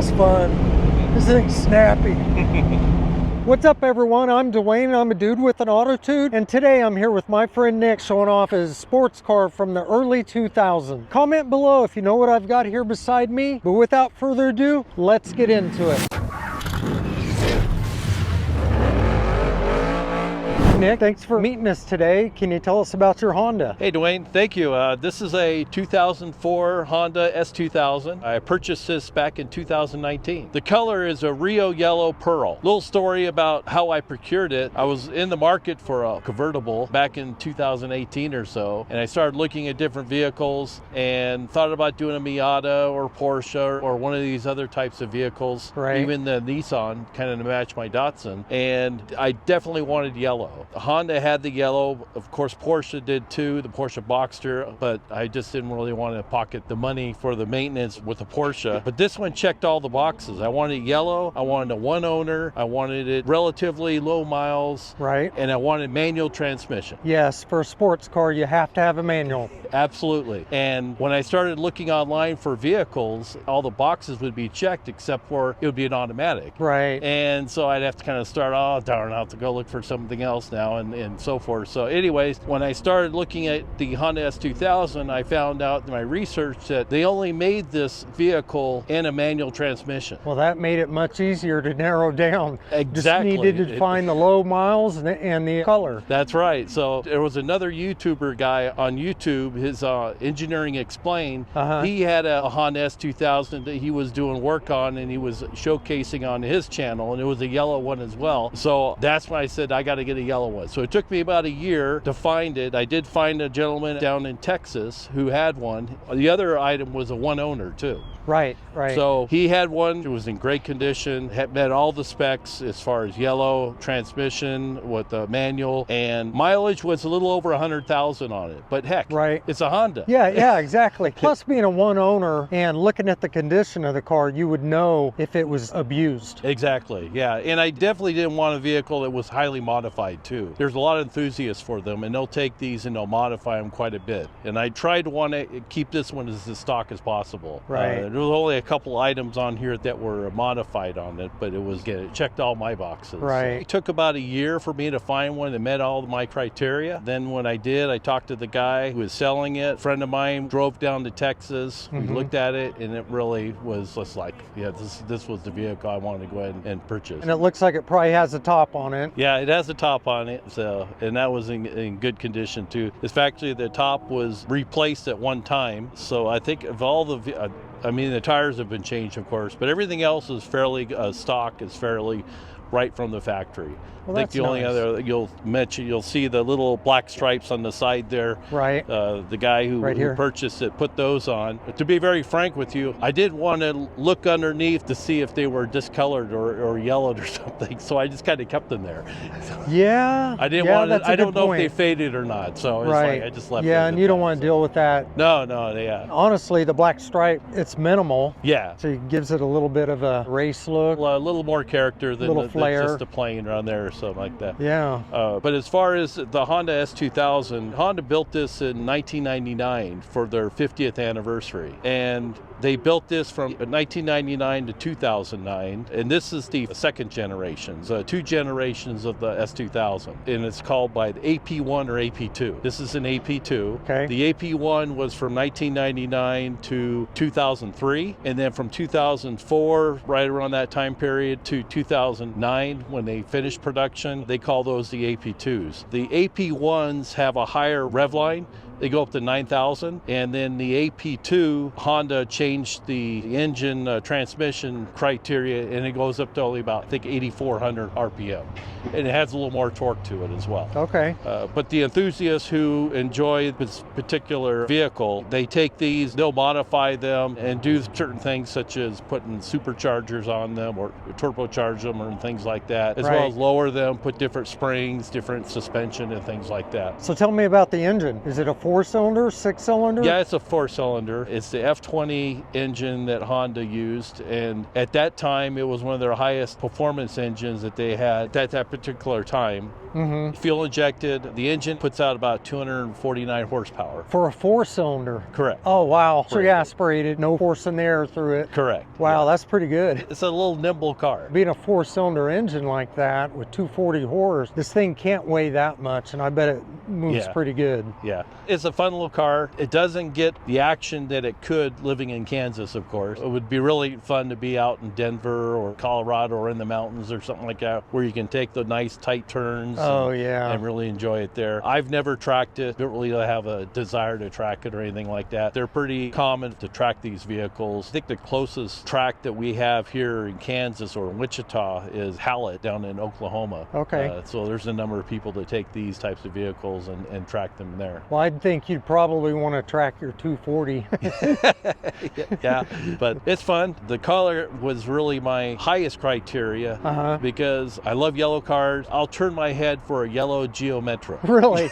That's fun. This thing's snappy. What's up, everyone? I'm Dwayne. I'm a dude with an Autotude, and today I'm here with my friend Nick showing off his sports car from the early 2000s. Comment below if you know what I've got here beside me, but without further ado, let's get into it. Nick, thanks for meeting us today. Can you tell us about your Honda? Hey Dwayne, thank you. This is a 2004 Honda S2000. I purchased this back in 2019. The color is a Rio Yellow Pearl. Little story about how I procured it. I was in the market for a convertible back in 2018 or so, and I started looking at different vehicles and thought about doing a Miata or Porsche or one of these other types of vehicles, right. Even the Nissan, kind of to match my Datsun, and I definitely wanted yellow. Honda had the yellow, of course Porsche did too, the Porsche Boxster, but I just didn't really want to pocket the money for the maintenance with the Porsche. But this one checked all the boxes. I wanted yellow, I wanted a one owner, I wanted it relatively low miles, right? And I wanted manual transmission. Yes, for a sports car you have to have a manual. Absolutely. And when I started looking online for vehicles, all the boxes would be checked except for it would be an automatic. Right. And so I'd have to kind of start, oh darn, I'll have to go look for something else now and so forth. So anyways, when I started looking at the Honda S2000, I found out in my research that they only made this vehicle in a manual transmission. Well, that made it much easier to narrow down. Exactly. Just needed to find the low miles and the color. That's right. So there was another YouTuber guy on YouTube, his Engineering Explained. He had a Honda S2000 that he was doing work on and he was showcasing on his channel, and it was a yellow one as well. So that's when I said I got to get a yellow one. So it took me about a year to find it. I did find a gentleman down in Texas who had one. The other item was a one owner too. Right, right. So he had one, it was in great condition, had met all the specs as far as yellow, transmission with the manual, and mileage was a little over 100,000 on it. But heck, right. It's a Honda. Yeah, exactly. Plus being a one owner and looking at the condition of the car, you would know if it was abused. Exactly, yeah. And I definitely didn't want a vehicle that was highly modified too. There's a lot of enthusiasts for them, and they'll take these and they'll modify them quite a bit. And I tried to want to keep this one as stock as possible. Right. There was only a couple items on here that were modified on it, but it checked all my boxes. Right. So it took about a year for me to find one that met all of my criteria. Then when I did, I talked to the guy who was selling it. A friend of mine drove down to Texas. We looked at it, and it really was just like, yeah, this was the vehicle I wanted to go ahead and purchase. And it looks like it probably has a top on it. Yeah, it has a top on it, so, and that was in good condition too. In fact, the top was replaced at one time, so I think of all the I mean, the tires have been changed, of course, but everything else is fairly stock, is fairly right from the factory. Well, I think the only other you'll see the little black stripes on the side there. Right. The guy who purchased it put those on. But to be very frank with you, I didn't want to look underneath to see if they were discolored or yellowed or something, so I just kind of kept them there. Yeah. I didn't want to. I don't know if they faded or not, so it's like I just left. Yeah, and you don't want to deal with that. No, yeah. Honestly, the black stripe, it's minimal. Yeah. So it gives it a little bit of a race look. A little more character than just a plain around there or something like that. Yeah. But as far as the Honda S2000, Honda built this in 1999 for their 50th anniversary. And they built this from 1999 to 2009. And this is the second generation. So 2 generations of the S2000. And it's called by the AP1 or AP2. This is an AP2. Okay. The AP1 was from 1999 to 2003. And then from 2004, right around that time period, to 2009, when they finished production, they call those the AP2s. The AP1s have a higher rev line. They go up to 9,000, and then the AP2, Honda changed the engine transmission criteria, and it goes up to only about, I think, 8,400 RPM. And it has a little more torque to it as well. Okay. But the enthusiasts who enjoy this particular vehicle, they take these, they'll modify them and do certain things such as putting superchargers on them or turbocharge them or things like that, as well as lower them, put different springs, different suspension and things like that. So tell me about the engine. Is it a 4-cylinder, 6-cylinder? Yeah, it's a 4-cylinder. It's the F20 engine that Honda used, and at that time it was one of their highest performance engines that they had at that particular time. Fuel injected. The engine puts out about 249 horsepower. For a 4-cylinder? Correct. Oh, wow. So you Correct. aspirated, no forcing the air through it? Correct. Wow, Yeah. that's pretty good. It's a little nimble car. Being a 4-cylinder engine like that with 240 horse, this thing can't weigh that much, and I bet it moves pretty good. Yeah. It's a fun little car. It doesn't get the action that it could living in Kansas, of course. It would be really fun to be out in Denver or Colorado or in the mountains or something like that, where you can take the nice tight turns and really enjoy it there. I've never tracked it. Don't really have a desire to track it or anything like that. They're pretty common to track these vehicles. I think the closest track that we have here in Kansas or in Wichita is Hallett down in Oklahoma. Okay. So there's a number of people that take these types of vehicles and track them there. Well, I'd think you'd probably want to track your 240. Yeah, but it's fun. The color was really my highest criteria because I love yellow cars. I'll turn my head for a yellow Geometra. Really?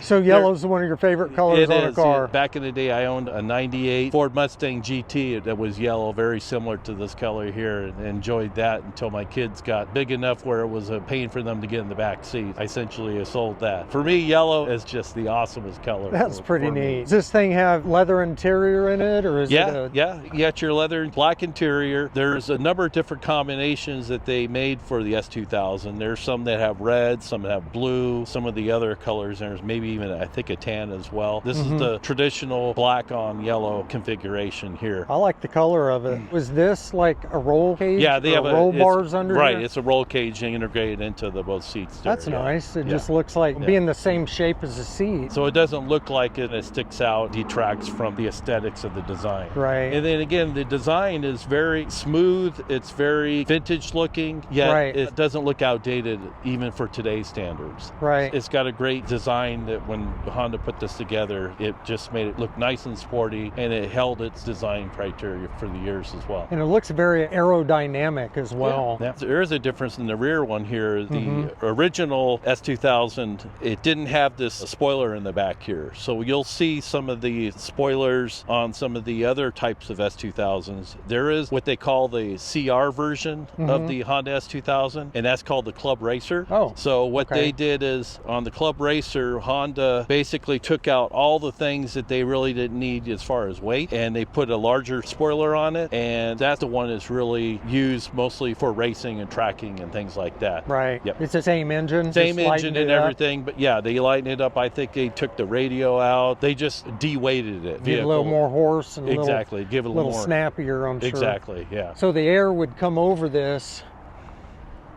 So yellow's one of your favorite colors on a car? Yeah. Back in the day, I owned a 98 Ford Mustang GT that was yellow, very similar to this color here, and enjoyed that until my kids got big enough where it was a pain for them to get in the back seat. I essentially sold that. For me, yellow is just the awesomest color. That's pretty neat. Does this thing have leather interior in it, or is it Yeah, you got your leather black interior. There's a number of different combinations that they made for the S2000. There's some that have red, some that have blue, some of the other colors. There's maybe even, I think, a tan as well. This is the traditional black on yellow configuration here. I like the color of it. Was this like a roll cage? Yeah, they have roll bars under Right, here? it's a roll cage integrated into the both seats there. That's nice. It just looks like being the same shape as the seat. So it doesn't look like it sticks out, detracts from the aesthetics of the design. Right. And then again, the design is very smooth. It's very vintage looking, yet it doesn't look outdated even for today's standards. Right. It's got a great design that when Honda put this together, it just made it look nice and sporty, and it held its design criteria for the years as well. And it looks very aerodynamic as well. Yeah. There is a difference in the rear one here. The original S2000, it didn't have this spoiler in the back here. So you'll see some of the spoilers on some of the other types of S2000s. There is what they call the CR version of the Honda S2000, and that's called the Club Racer. Oh, so what they did is on the Club Racer, Honda basically took out all the things that they really didn't need as far as weight, and they put a larger spoiler on it, and that's the one that's really used mostly for racing and tracking and things like that. Right. Yep. It's the same engine? Same engine and everything, but yeah, they lighten it up. I think they took the radio out. They just de-weighted it. Give it a little more horse and give it a little more snappier, I'm sure. Exactly, yeah. So the air would come over this.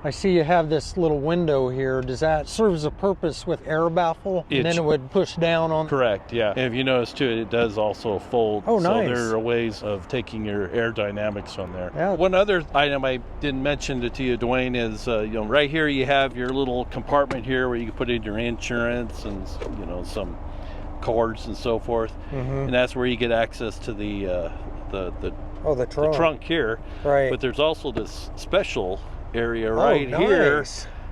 I see you have this little window here. Does that serve as a purpose with air baffle? And then it would push down on? Correct, yeah. And if you notice too, it does also fold. Oh, nice. So there are ways of taking your aerodynamics from there. Yeah. One other item I didn't mention to you, Dwayne, is right here you have your little compartment here where you can put in your insurance and some cords and so forth. And that's where you get access to the trunk. The trunk here. Right. But there's also this special area right here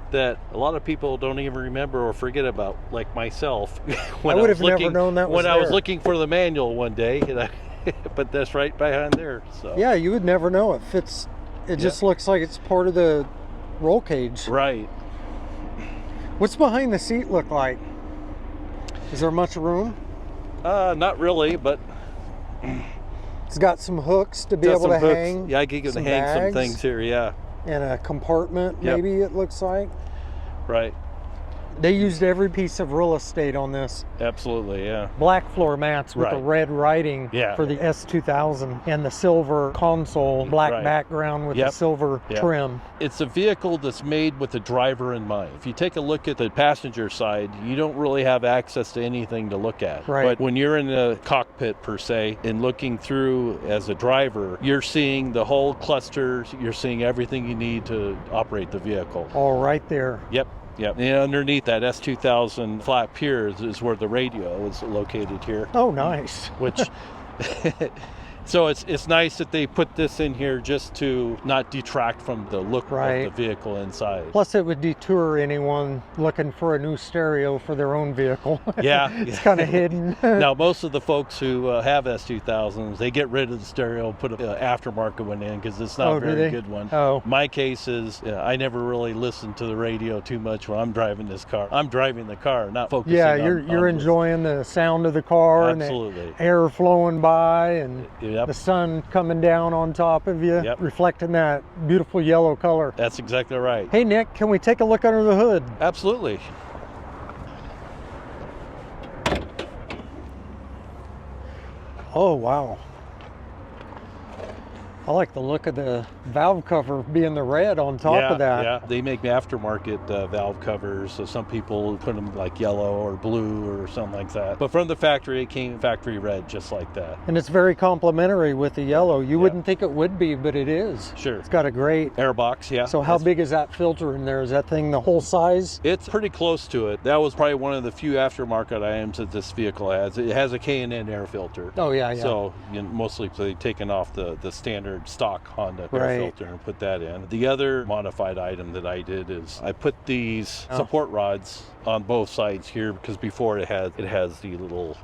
that a lot of people don't even remember or forget about, like myself. I would have never known that was when I was looking for the manual one day, but that's right behind there. So yeah, you would never know. It fits. It just looks like it's part of the roll cage. Right. What's behind the seat look like? Is there much room? Not really, but it's got some hooks to be able to hang. Yeah, I can hang some things here. Yeah. And a compartment, maybe it looks like. Right. They used every piece of real estate on this. Absolutely, yeah. Black floor mats with the red writing for the S2000 and the silver console, black background with the silver trim. It's a vehicle that's made with the driver in mind. If you take a look at the passenger side, you don't really have access to anything to look at. Right. But when you're in the cockpit per se and looking through as a driver, you're seeing the whole cluster, you're seeing everything you need to operate the vehicle. All right there. Yep. Yep, and underneath that S2000 flap here is where the radio is located here. Oh, nice. Which So it's nice that they put this in here just to not detract from the look of the vehicle inside. Plus it would deter anyone looking for a new stereo for their own vehicle. Yeah. It's kind of hidden. Now, most of the folks who have S2000s, they get rid of the stereo, put an aftermarket one in because it's not a very good one. My case is I never really listen to the radio too much when I'm driving this car. I'm driving the car, not focusing on you're enjoying the sound of the car. Absolutely. And the air flowing by and the sun coming down on top of you, reflecting that beautiful yellow color. That's exactly right. Hey Nick, can we take a look under the hood? Absolutely. Oh wow. I like the look of the valve cover being the red on top of that. Yeah, they make aftermarket valve covers, so some people put them like yellow or blue or something like that. But from the factory, it came factory red, just like that. And it's very complimentary with the yellow. You wouldn't think it would be, but it is. Sure. It's got a great air box, So how big is that filter in there? Is that thing the whole size? It's pretty close to it. That was probably one of the few aftermarket items that this vehicle has. It has a K&N air filter. Oh yeah. So mostly they've taken off the standard stock Honda air filter and put that in. The other modified item that I did is I put these support rods on both sides here because before it has the little.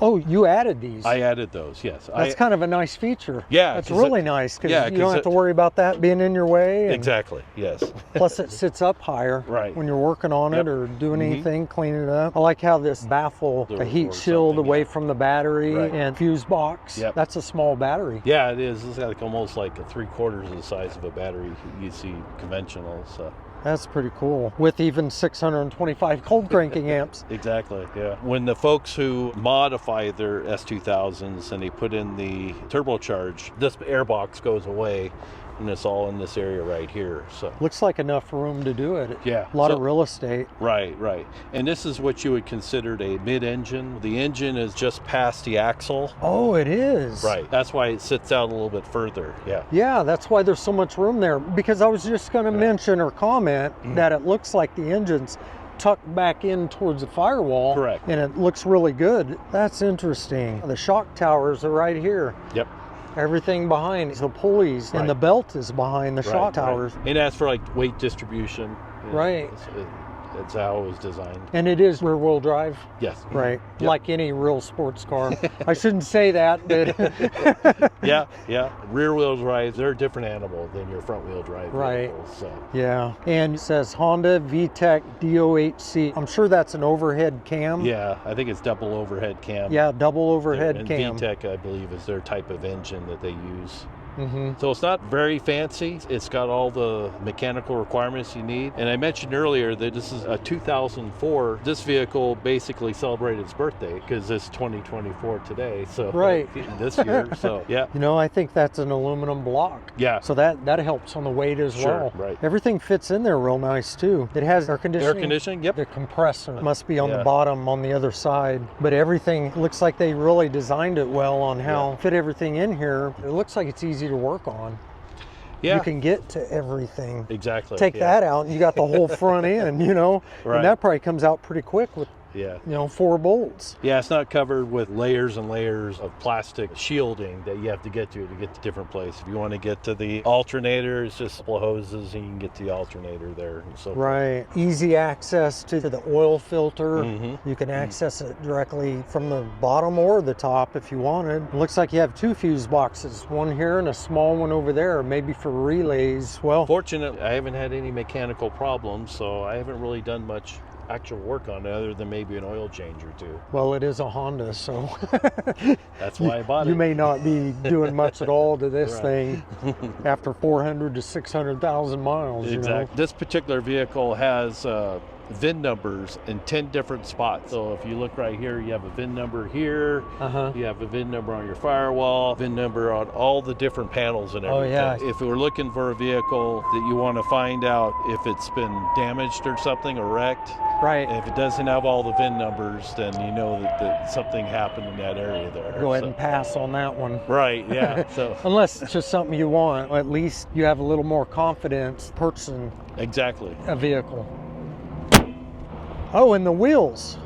Oh, you added these? I added those, yes. That's kind of a nice feature. Yeah. That's really nice because you don't have to worry about that being in your way. Exactly, yes. Plus it sits up higher when you're working on it or doing anything, cleaning it up. I like how this baffle, a heat shield away from the battery and fuse box. That's a small battery. Yeah, it is. It's like almost like 3/4 of the size of a battery you see conventional. So. That's pretty cool, with even 625 cold cranking amps. Exactly, yeah. When the folks who modify their S2000s and they put in the turbocharge, this air box goes away and it's all in this area right here. So looks like enough room to do it. Yeah. A lot of real estate. Right. And this is what you would consider a mid-engine. The engine is just past the axle. Oh, it is. Right. That's why it sits out a little bit further. Yeah. Yeah, that's why there's so much room there. Because I was just going to mention or comment that it looks like the engine's tucked back in towards the firewall. Correct. And it looks really good. That's interesting. The shock towers are right here. Yep. Everything behind the pulleys and the belt is behind the shock towers. And that's for like weight distribution. Right. That's how it was designed. And it is rear-wheel drive? Yes. Right. Yep. Like any real sports car. I shouldn't say that, but... Yeah. Rear-wheel drive, they're a different animal than your front-wheel drive vehicles. So. Yeah. And it says Honda VTEC DOHC. I'm sure that's an overhead cam. Yeah, I think it's double overhead cam. Yeah, double overhead cam. And VTEC, I believe, is their type of engine that they use. So it's not very fancy. It's got all the mechanical requirements you need. And I mentioned earlier that this is a 2004. This vehicle basically celebrated its birthday because it's 2024 today. So this year. So yeah. You know, I think that's an aluminum block. Yeah. So that helps on the weight as well. Right. Everything fits in there real nice too. It has air conditioning. Air conditioning. Yep. The compressor must be on the bottom on the other side. But everything looks like they really designed it well on how fit everything in here. It looks like it's easy to work on. Yeah. You can get to everything. Exactly. Take that out and you got the whole front end, you know. And that probably comes out pretty quick with 4 bolts. Yeah, it's not covered with layers and layers of plastic shielding that you have to get to different places. If you want to get to the alternator, it's just a couple of hoses and you can get to the alternator there and so forth. Easy access to the oil filter. You can access it directly from the bottom or the top if you wanted. It looks like you have 2 fuse boxes, one here and a small one over there, maybe for relays. Well, fortunately, I haven't had any mechanical problems, so I haven't really done much actual work on it other than maybe an oil change or two. Well, it is a Honda, so that's why I bought it. You may not be doing much at all to this thing after 400 to 600,000 miles. Exactly. You know? This particular vehicle has VIN numbers in 10 different spots. So if you look right here, you have a VIN number here, you have a VIN number on your firewall, VIN number on all the different panels and everything. If we're looking for a vehicle that you want to find out if it's been damaged or something or wrecked, and if it doesn't have all the VIN numbers, then you know that something happened in that area there. Go ahead and pass on that one. Right, yeah. So unless it's just something you want, at least you have a little more confidence purchasing a vehicle. Oh, and the wheels.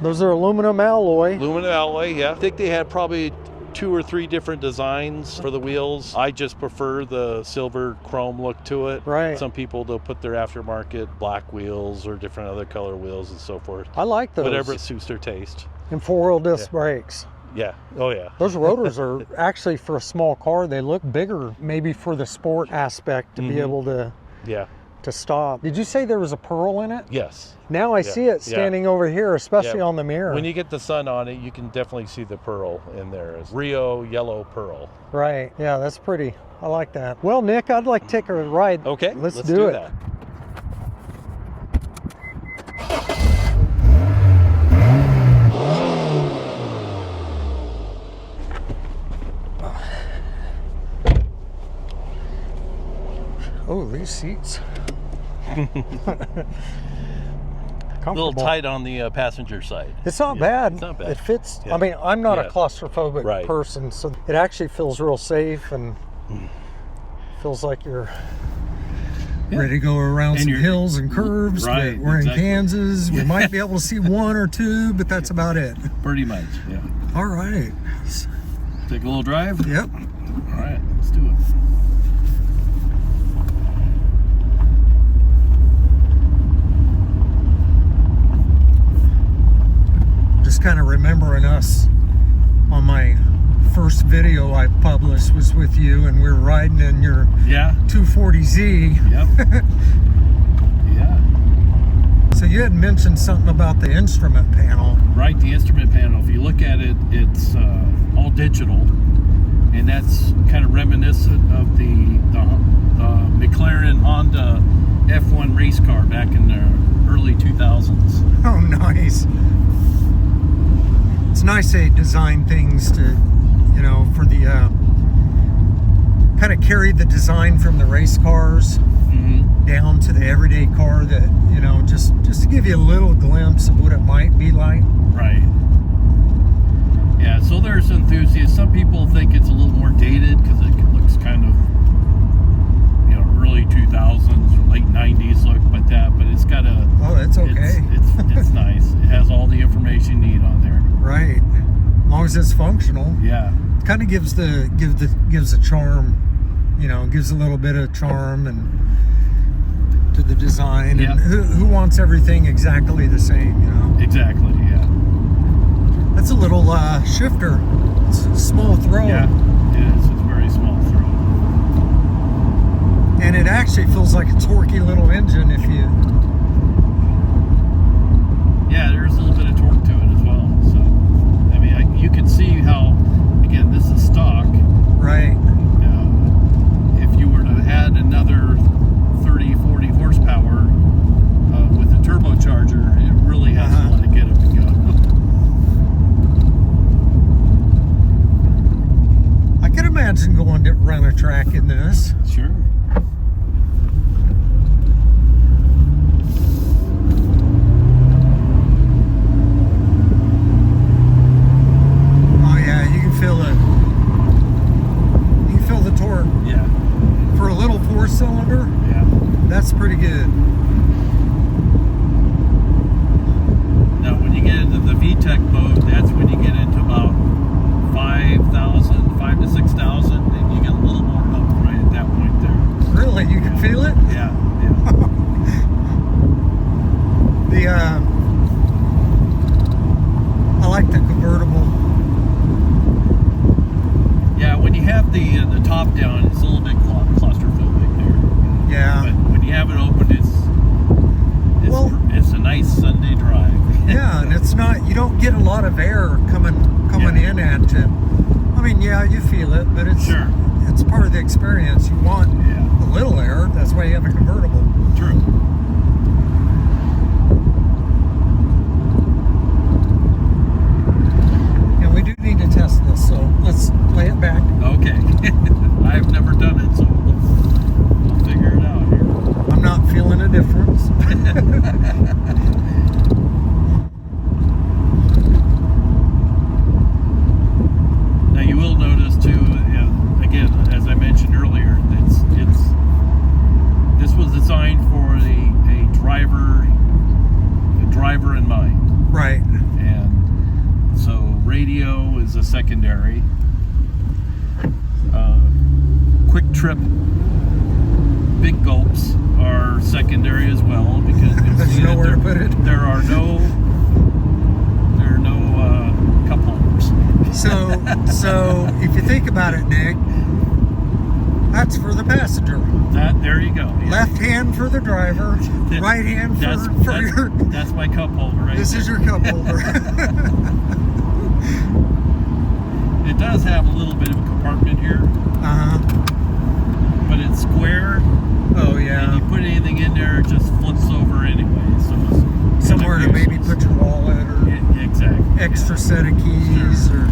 Those are aluminum alloy. Aluminum alloy, yeah. I think they had probably 2 or 3 different designs for the wheels. I just prefer the silver chrome look to it. Right. Some people, they'll put their aftermarket black wheels or different other color wheels and so forth. I like those. Whatever suits their taste. And 4-wheel disc brakes. Yeah. Oh, yeah. Those rotors are actually, for a small car, they look bigger, maybe for the sport aspect to be able to stop. Did you say there was a pearl in it? Yes. Now I see it standing over here, especially on the mirror. When you get the sun on it, you can definitely see the pearl in there. It's Rio yellow pearl. Right. Yeah, that's pretty. I like that. Well, Nick, I'd like to take a ride. Okay. Let's do it. That. Oh, these seats. A little tight on the passenger side. It's not bad. It's not bad. It fits. I mean, I'm not a claustrophobic person, so it actually feels real safe and feels like you're ready to go around some hills and curves. Right, We're in Kansas. We might be able to see 1 or 2, but that's about it. Pretty much, yeah. All right. Take a little drive? Yep. All right, let's do it. Just kind of remembering us on my first video I published was with you, and we were riding in your 240Z. Yep. Yeah. So you had mentioned something about the instrument panel. Right, the instrument panel. If you look at it, it's all digital, and that's kind of reminiscent of the McLaren Honda F1 race car back in the early 2000s. Oh, nice. It's nice they design things to, you know, for the kind of carry the design from the race cars down to the everyday car, that, you know, just to give you a little glimpse of what it might be like. Right. Yeah, so there's enthusiasts. Some people think it's a little more dated because it looks kind of, you know, early 2000s or late 90s look like that, but it's got a... Oh, it's okay. It's nice. It has all the information you need on there. Right. As long as it's functional. Yeah. It kind of gives a charm, you know, gives a little bit of charm and to the design. And who wants everything exactly the same, you know? Exactly, yeah. That's a little shifter. It's a small throw. Yeah, it's a very small throw. And it actually feels like a torquey little engine if you... Yeah, there's a little bit of torque to it as well. So, I mean, you can see how, again, this is stock. Right. If you were to add another 30, 40 horsepower with a turbocharger, it really has a lot to get up and go. I could imagine going to run a track in this. Sure. Cylinder, that's pretty good. Now when you get into the VTEC mode, that's when you get into about 5,000, 5 to 6,000, and you get a little more up right at that point there. Really? You can feel it? Yeah. I like the convertible. Yeah, when you have the top down, it's a little bit claustrophobic. Yeah. But when you have it open, it's a nice Sunday drive. Yeah, and it's not, you don't get a lot of air coming in at it. I mean, yeah, you feel it, but it's it's part of the experience. You want a little air. That's why you have a convertible. True. And we do need to test this, so let's lay it back. Okay. I've never done it, so we'll figure it out here. I'm not feeling a difference. Now you will notice too, again, as I mentioned earlier, this was designed for the trip big gulps are secondary as well, because you'll There's see nowhere to put it. there are no cup holders. So if you think about it, Nick, that's for the passenger. There you go. Yeah. Left hand for the driver, right hand for your. That's my cup holder, right? This is your cup holder. It does have a little bit of a compartment here, but it's square. Oh yeah. And you put anything in there, it just flips over anyway. So it's somewhere to maybe put your wallet or exactly extra set of keys, or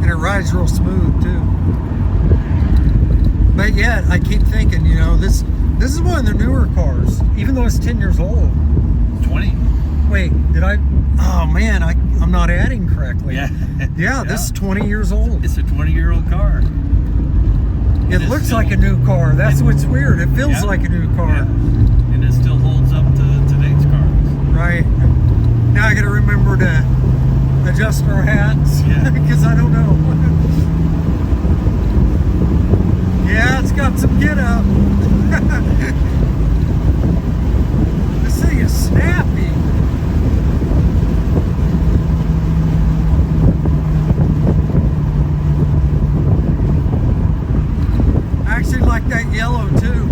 and it rides real smooth too. But yet, I keep thinking, you know, this is one of the newer cars, even though it's 10 years old. 20. Wait, did I? Oh man, I'm not adding correctly. Yeah. This is 20 years old. It's a 20-year-old car. It looks like a new car. That's what's weird. It feels like a new car. Yeah. And it still holds up to today's cars. Right. Now I got to remember to adjust our hats because I don't know. Yeah, it's got some get up. This thing is snappy. I actually like that yellow too.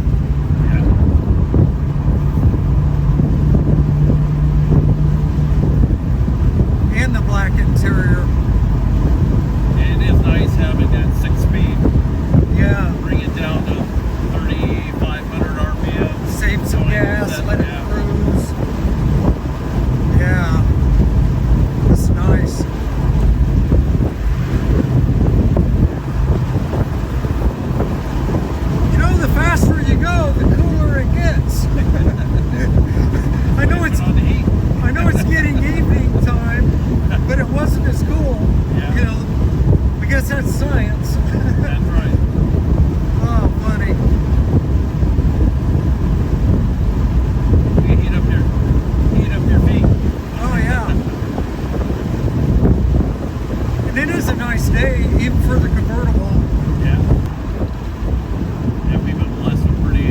And the black interior. And it is nice having that 6-speed. Yeah. Bring it down to 3,500 RPM. Save some gas, let it cruise. Yeah. That's nice. You know, the faster you go, the cooler it gets. I know it's getting evening time, but it wasn't as cool. You know, I guess that's science. That's right. Oh, funny. You heat up your feet. Oh, yeah. And it is a nice day, even for the convertible. Yeah. Yeah, we've been blessed with pretty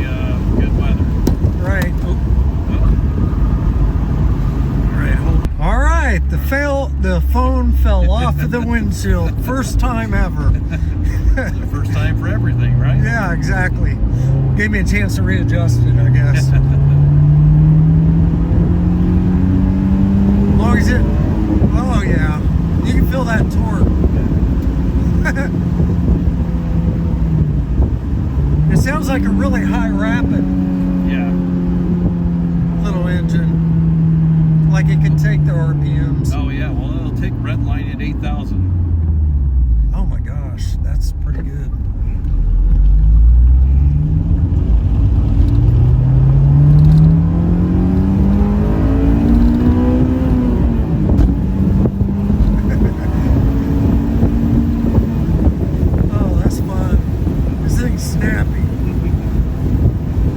good weather. Right. All right, the phone fell off of the windshield. First time ever. The first time for everything, right? Yeah, exactly. Gave me a chance to readjust it, I guess. As long as it, oh yeah, you can feel that torque. It sounds like a really high rapid. Yeah. Little engine. Like it can take the RPMs. Oh yeah, well it'll take redline at 8,000. Oh my gosh, that's pretty good. Oh, that's fun. This thing's snappy.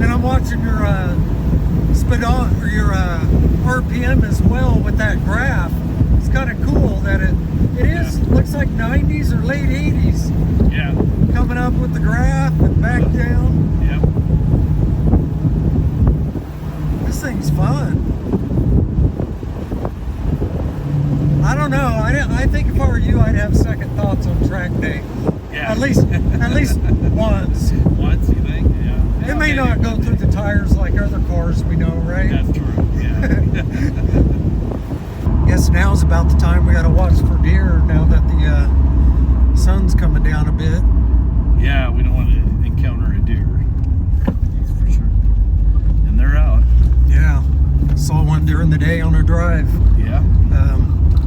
And I'm watching your your RPM as well with that graph. It's kind of cool that it looks like 90s or late 80s. Yeah. Coming up with the graph and back down. Yep. This thing's fun. I don't know. I think if I were you, I'd have second thoughts on track day. Yeah. At least once. Once, you think? Yeah. It may not go through the tires like other cars we know, right? That's true. Yeah. Guess now's about the time we got to watch for deer now that the sun's coming down a bit. Yeah, we don't want to encounter a deer. That's for sure. And they're out. Yeah. Saw one during the day on a drive. Yeah.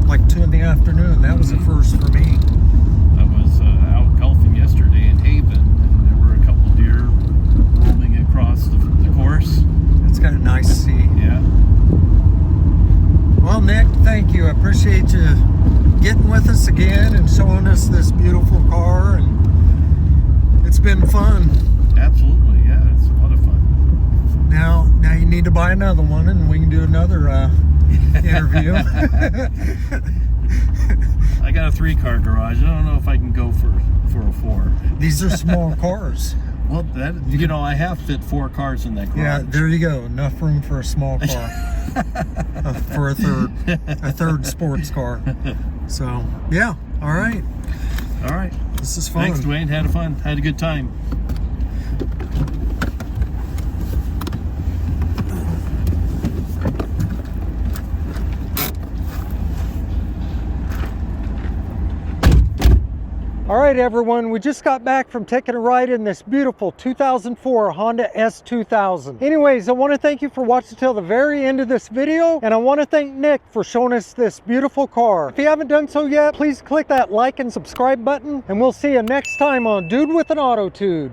Like 2 in the afternoon. That was the first for me. I was out golfing yesterday in Haven, and there were a couple deer roaming across the course. It's kind of nice to see. Yeah. Well, Nick, thank you. I appreciate you getting with us again and showing us this beautiful car, and it's been fun. Absolutely, yeah, it's a lot of fun. Now you need to buy another one, and we can do another interview. I got a 3-car garage. I don't know if I can go for a 4. These are small cars. Well, that, you know, I have fit 4 cars in that garage. Yeah, there you go. Enough room for a small car. For a third sports car. So, yeah. All right. All right. This is fun. Thanks, Dwayne. Had a good time. All right, everyone, we just got back from taking a ride in this beautiful 2004 Honda S2000. Anyways, I want to thank you for watching till the very end of this video, and I want to thank Nick for showing us this beautiful car. If you haven't done so yet, please click that like and subscribe button, and we'll see you next time on Dude with an Autotude.